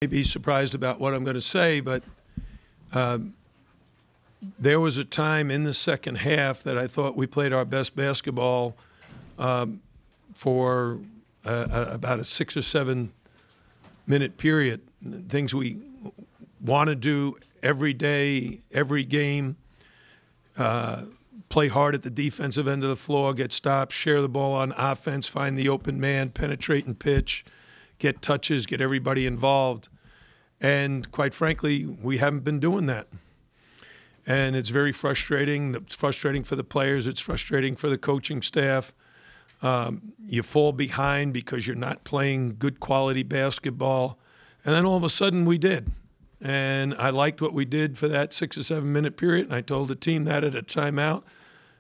May be surprised about what I'm going to say, but there was a time in the second half that I thought we played our best basketball for about a 6 or 7 minute period. Things we want to do every day, every game, play hard at the defensive end of the floor, get stops, share the ball on offense, find the open man, penetrate and pitch, get touches, get everybody involved. And quite frankly, we haven't been doing that. And it's very frustrating. It's frustrating for the players. It's frustrating for the coaching staff. You fall behind because you're not playing good quality basketball. And then all of a sudden we did. And I liked what we did for that 6 or 7 minute period. And I told the team that at a timeout.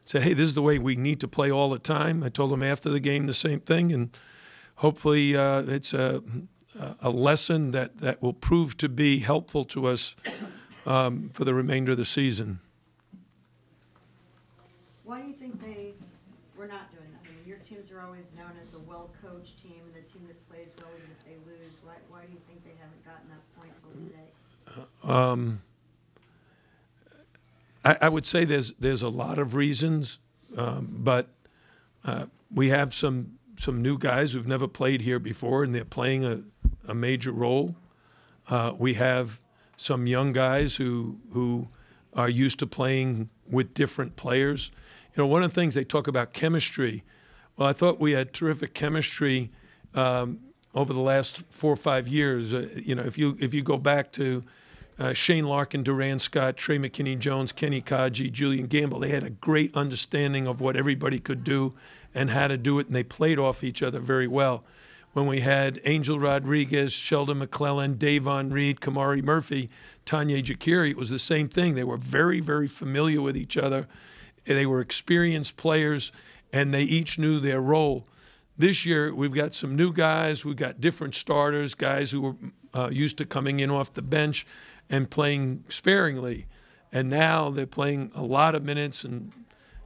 Say, hey, this is the way we need to play all the time. I told them after the game the same thing. And hopefully it's a lesson that will prove to be helpful to us for the remainder of the season. Why do you think they were not doing that? I mean, your teams are always known as the well-coached team, and the team that plays well even if they lose. Why do you think they haven't gotten that point until today? I would say there's a lot of reasons, but we have some new guys who've never played here before, and they're playing a major role. We have some young guys who are used to playing with different players. You know, one of the things they talk about chemistry. Well, I thought we had terrific chemistry over the last 4 or 5 years. You know, if you go back to Shane Larkin, Durant Scott, Trey McKinney-Jones, Kenny Kaji, Julian Gamble, they had a great understanding of what everybody could do and how to do it, and they played off each other very well. When we had Angel Rodriguez, Sheldon McClellan, Davon Reed, Kamari Murphy, Tanya Jakiri, it was the same thing. They were very, very familiar with each other. They were experienced players, and they each knew their role. This year, we've got some new guys. We've got different starters, guys who were used to coming in off the bench and playing sparingly. And now they're playing a lot of minutes, and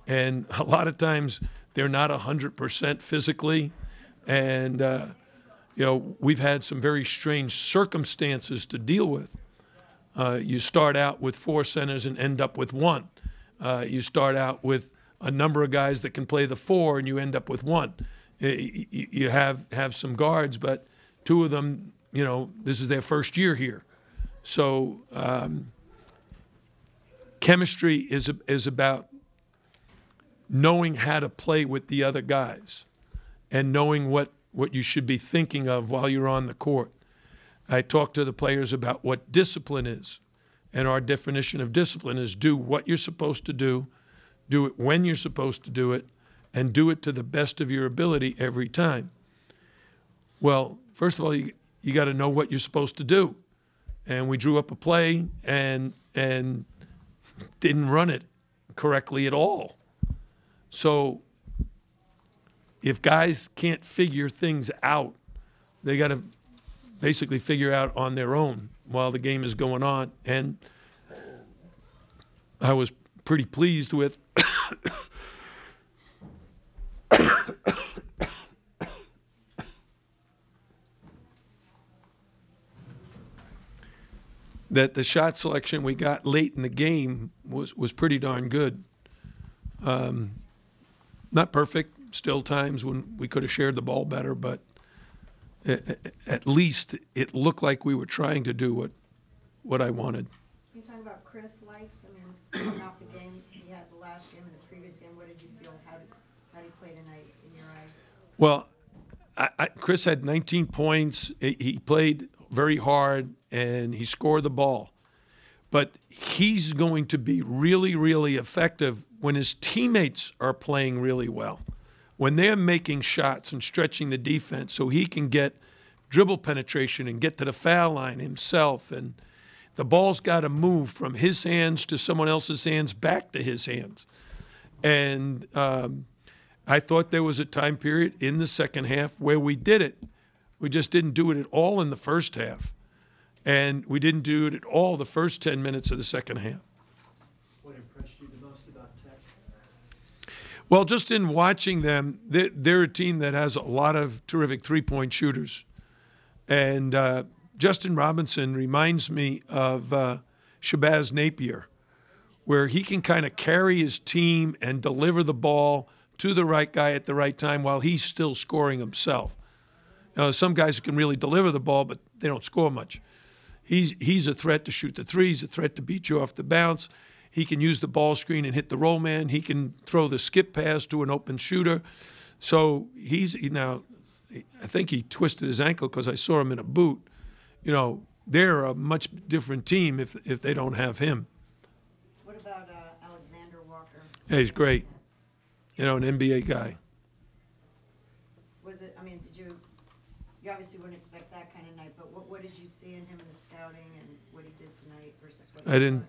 a lot of times they're not 100% physically. And, you know, we've had some very strange circumstances to deal with. You start out with 4 centers and end up with 1. You start out with a number of guys that can play the 4, and you end up with 1. You have some guards, but 2 of them, you know, this is their first year here. So chemistry is about knowing how to play with the other guys and knowing what you should be thinking of while you're on the court. I talk to the players about what discipline is, and our definition of discipline is do what you're supposed to do it when you're supposed to do it, and do it to the best of your ability every time. Well, first of all, you got to know what you're supposed to do. And we drew up a play and didn't run it correctly at all. So if guys can't figure things out, they got to basically figure out on their own while the game is going on. And I was pretty pleased with that the shot selection we got late in the game was pretty darn good. Not perfect, still times when we could have shared the ball better, but at least it looked like we were trying to do what I wanted. Can you talk about Chris Likes? I mean, coming off the game, he had the last game and the previous game. What did you feel? How did he play tonight in your eyes? Well, Chris had 19 points. He played very hard, and he scored the ball. But he's going to be really, really effective when his teammates are playing really well, when they're making shots and stretching the defense so he can get dribble penetration and get to the foul line himself. And the ball's got to move from his hands to someone else's hands back to his hands. And I thought there was a time period in the second half where we did it. We just didn't do it at all in the first half. And we didn't do it at all the first 10 minutes of the second half. What impressed you the most about Tech? Well, just in watching them, they're a team that has a lot of terrific three-point shooters. And Justin Robinson reminds me of Shabazz Napier, where he can kind of carry his team and deliver the ball to the right guy at the right time while he's still scoring himself. Some guys who can really deliver the ball, but they don't score much. He's a threat to shoot the three. He's a threat to beat you off the bounce. He can use the ball screen and hit the roll man. He can throw the skip pass to an open shooter. So now, I think he twisted his ankle because I saw him in a boot. They're a much different team if they don't have him. What about Alexander Walker? Yeah, he's great. An NBA guy. Was it? I mean, you obviously wouldn't expect that kind of night, but what did you see in him in the scouting and what he did tonight versus what? I didn't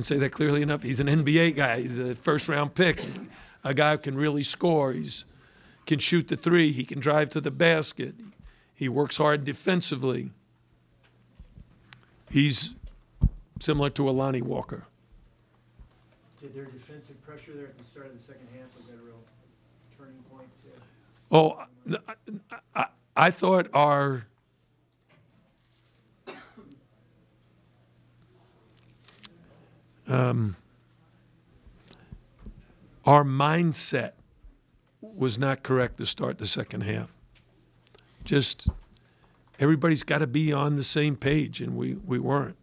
say that clearly enough. He's an NBA guy. He's a first-round pick, a guy who can really score. Can shoot the three. He can drive to the basket. He works hard defensively. He's similar to Alani Walker. Did their defensive pressure there at the start of the second half, was that a real turning point? I thought our mindset was not correct to start the second half. Just everybody's got to be on the same page, and we weren't.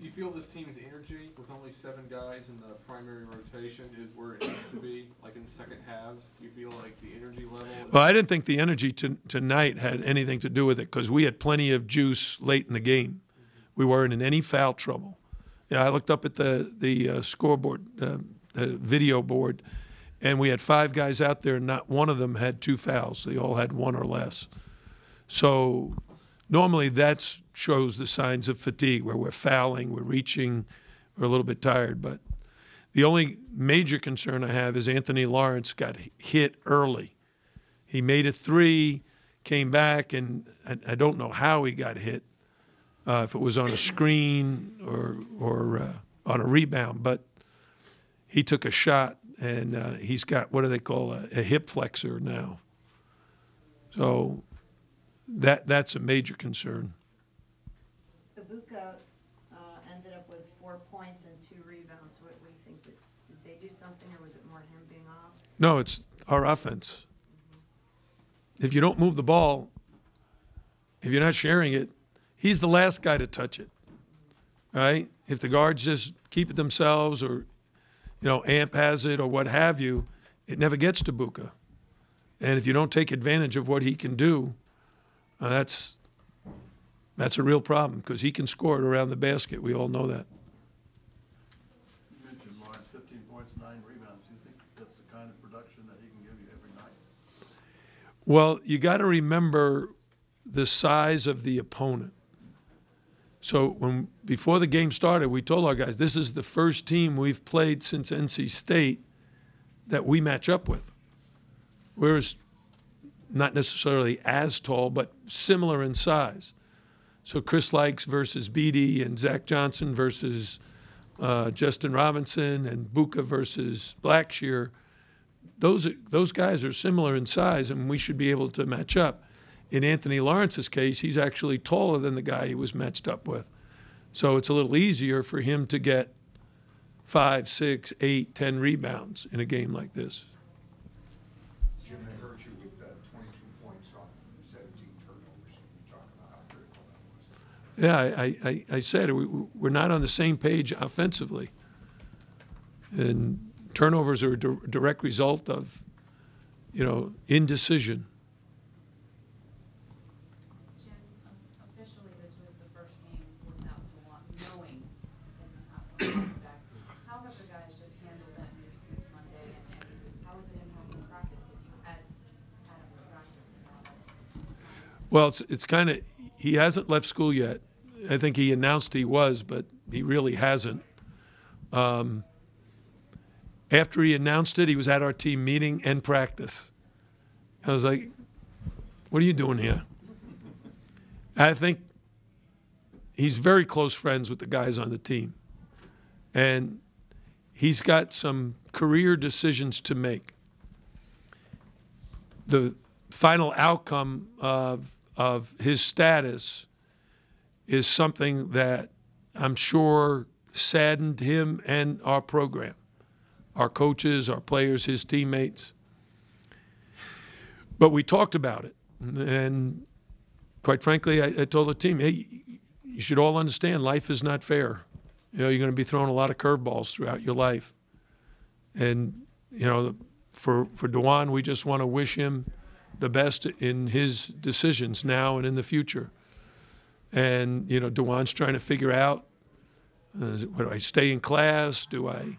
Do you feel this team's energy, with only 7 guys in the primary rotation, is where it needs to be, like in second halves? Do you feel like the energy level is... Well, I didn't think the energy tonight had anything to do with it because we had plenty of juice late in the game. We weren't in any foul trouble. Yeah, I looked up at the scoreboard, the video board, and we had 5 guys out there, and not one of them had 2 fouls. They all had 1 or less. So normally that shows the signs of fatigue, where we're fouling, we're reaching, we're a little bit tired. But the only major concern I have is Anthony Lawrence got hit early. He made a 3, came back, and I don't know how he got hit, if it was on a screen or on a rebound. But he took a shot, and he's got, what do they call, a hip flexor now. So that's a major concern. Ibuka ended up with 4 points and 2 rebounds. What do you think? Did they do something, or was it more him being off? No, it's our offense. If you don't move the ball, if you're not sharing it, he's the last guy to touch it, right? If the guards just keep it themselves, or Amp has it or what have you, it never gets to Ibuka. And if you don't take advantage of what he can do, that's a real problem because he can score it around the basket. We all know that. You mentioned Lawrence, 15 points, 9 rebounds. Do you think that's the kind of production that he can give you every night? Well, you got to remember the size of the opponent. So before the game started, we told our guys, this is the first team we've played since NC State that we match up with. We're not necessarily as tall, but similar in size. So Chris Likes versus Beatty, and Zach Johnson versus Justin Robinson, and Buka versus Blackshear. Those guys are similar in size, and we should be able to match up. In Anthony Lawrence's case, he's actually taller than the guy he was matched up with. So it's a little easier for him to get 5, 6, 8, 10 rebounds in a game like this. Jim, I heard you with 22 points on 17 turnovers. You talked about how critical that was. Yeah, I said we're not on the same page offensively. And turnovers are a direct result of, indecision. Officially, this was the first game without knowing that he's not coming back. How have the guys just handled that news since Monday, and how is it impacting practice if you had him in practice and all this? Well, it's kind of, he hasn't left school yet. I think he announced he was, but he really hasn't. After he announced it, he was at our team meeting and practice. I was like, what are you doing here? I think he's very close friends with the guys on the team. And he's got some career decisions to make. The final outcome of of his status is something that I'm sure saddened him and our program, our coaches, our players, his teammates. But we talked about it. And quite frankly, I told the team, hey, you should all understand life is not fair. You know, you're going to be throwing a lot of curveballs throughout your life. And, you know, for DeJuan, we just want to wish him the best in his decisions now and in the future. And, you know, DeJuan's trying to figure out, do I stay in class? Do I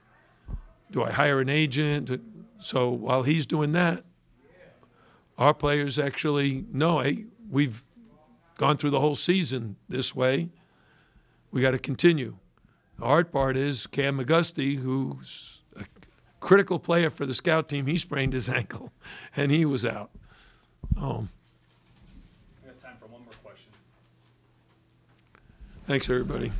hire an agent? So while he's doing that, our players actually know, hey, we've gone through the whole season this way. We got to continue. The hard part is Cam McGusty, who's a critical player for the scout team, he sprained his ankle, and he was out. We have time for one more question. Thanks, everybody.